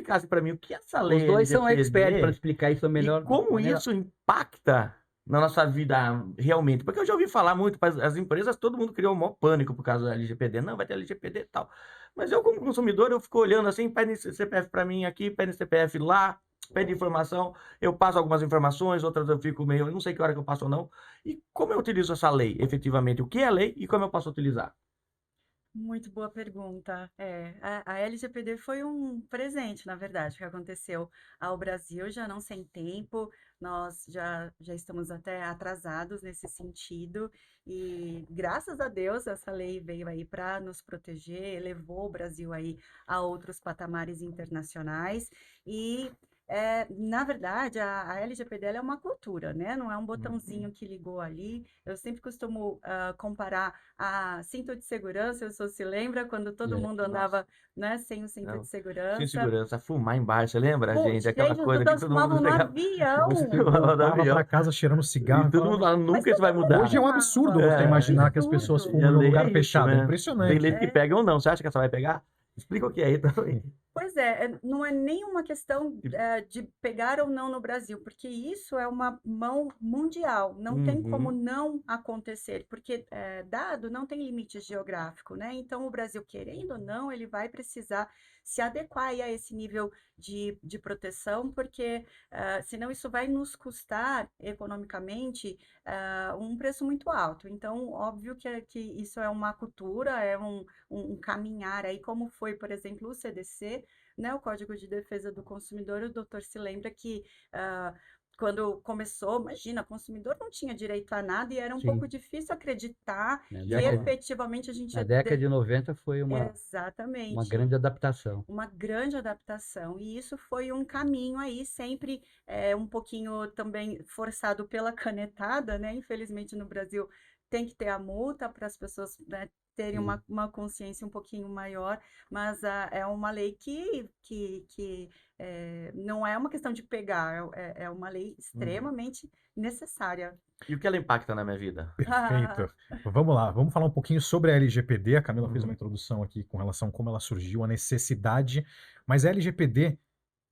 explicasse para mim o que é essa lei Os dois são experts para LGPD explicar isso melhor. e como maneira. isso impacta na nossa vida realmente. Porque eu já ouvi falar muito, as empresas, todo mundo criou um maior pânico por causa da LGPD. Não, vai ter LGPD e tal. Mas eu, como consumidor, eu fico olhando assim, pede CPF para mim aqui, pede CPF lá, pede informação, eu passo algumas informações, outras eu fico meio, eu não sei que hora que eu passo ou não. E como eu utilizo essa lei, efetivamente? O que é lei e como eu posso utilizar? Muito boa pergunta. A LGPD foi um presente, na verdade, que aconteceu ao Brasil, já não sem tempo, nós já estamos até atrasados nesse sentido, e graças a Deus essa lei veio aí para nos proteger, levou o Brasil aí a outros patamares internacionais, e na verdade a LGPD ela é uma cultura, né? Não é um botãozinho que ligou ali. Eu sempre costumo comparar a cinto de segurança, você se lembra quando todo mundo Nossa, andava, né, sem o cinto não. de Sem segurança? segurança, fumar embaixo, você lembra, Pô, gente? Aquela gente, as coisa que pessoas todo mundo fumavam no pegava. avião. Você Fumava no voltava avião. para casa cheirando E cigarro e todo mundo falava, falava, Mas nunca isso todo vai mundo mudar. hoje é um absurdo fumava. você É, imaginar que as pessoas Absurdo. e a fumam no lei lugar é isso, fechado. É né? Tem impressionante. lei que pega ou não. Você acha que essa vai pegar? Explica o que é aí também. Pois não é nenhuma questão de pegar ou não no Brasil, porque isso é uma mão mundial, não tem como Uhum. não acontecer, porque dado não tem limite geográfico, né? Então o Brasil, querendo ou não, ele vai precisar se adequar aí a esse nível de proteção, porque senão isso vai nos custar economicamente um preço muito alto. Então, óbvio que isso é uma cultura, é um caminhar aí, como foi, por exemplo, o CDC, né, o Código de Defesa do Consumidor. O doutor se lembra que quando começou, imagina, o consumidor não tinha direito a nada e era um pouco Sim. difícil acreditar Na que década, efetivamente a gente na ia década de 90 foi uma exatamente grande adaptação. uma grande adaptação. E isso foi um caminho aí, sempre um pouquinho também forçado pela canetada, né? Infelizmente no Brasil tem que ter a multa para as pessoas, né, terem Sim. uma consciência um pouquinho maior, mas é uma lei que não é uma questão de pegar, é uma lei extremamente necessária. E o que ela impacta na minha vida? Perfeito. Vamos lá, vamos falar um pouquinho sobre a LGPD. A Camila fez uma Uhum. introdução aqui com relação a como ela surgiu, a necessidade, mas a LGPD,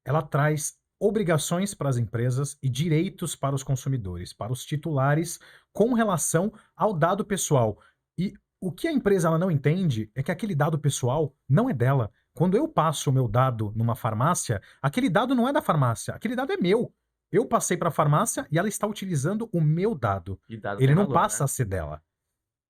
ela traz obrigações para as empresas e direitos para os consumidores, para os titulares, com relação ao dado pessoal. E o que a empresa ela não entende é que aquele dado pessoal não é dela. Quando eu passo o meu dado numa farmácia, aquele dado não é da farmácia, aquele dado é meu. Eu passei para a farmácia e ela está utilizando o meu dado. E dados Ele têm não valor, passa né? a ser dela.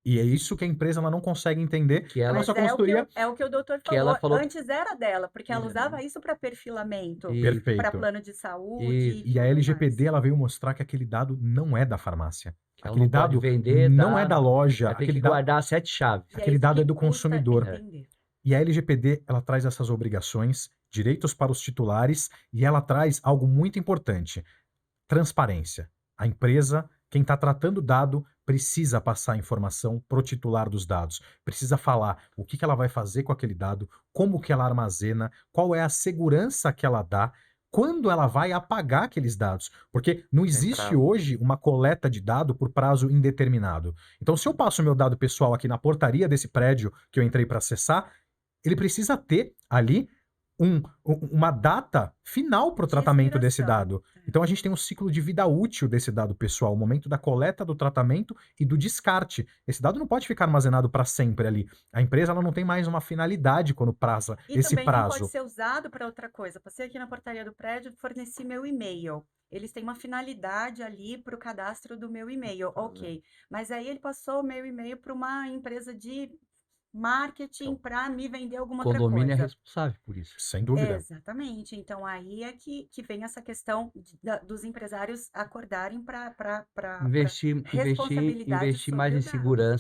E é isso que a empresa ela não consegue entender. Que A ela, Mas nossa consultoria. é o que o doutor que ela falou. falou. Antes era dela, porque ela Uhum. usava isso para perfilamento, E, para Perfeito. plano de saúde Isso. E a tudo LGPD mais. ela veio mostrar que aquele dado não é da farmácia. que ela Aquele não pode dado vender, não é da loja. ela tem Aquele que dado, guardar 7 chaves. E é aquele isso dado que é do custa consumidor. entender. E a LGPD ela traz essas obrigações, direitos para os titulares e ela traz algo muito importante: transparência. A empresa, quem está tratando o dado, precisa passar a informação pro titular dos dados. Precisa falar o que ela vai fazer com aquele dado, como que ela armazena, qual é a segurança que ela dá, quando ela vai apagar aqueles dados. Porque não Tem existe prazo. hoje uma coleta de dado por prazo indeterminado. Então, se eu passo o meu dado pessoal aqui na portaria desse prédio que eu entrei para acessar, ele precisa ter ali uma data final para o De tratamento desse expiração. dado. Então a gente tem um ciclo de vida útil desse dado pessoal, o momento da coleta, do tratamento e do descarte. Esse dado não pode ficar armazenado para sempre ali. A empresa ela não tem mais uma finalidade quando praza E esse também não pode prazo. ser usado para outra coisa. Passei aqui na portaria do prédio, forneci meu e-mail. Eles têm uma finalidade ali para o cadastro do meu e-mail. Ok. Mas aí ele passou o meu e-mail para uma empresa de marketing para me vender O alguma outra condomínio é coisa. responsável por isso. Sem dúvida. Exatamente. Então aí é que vem essa questão dos empresários acordarem para Investir responsabilidade mais sobre em o dado. segurança.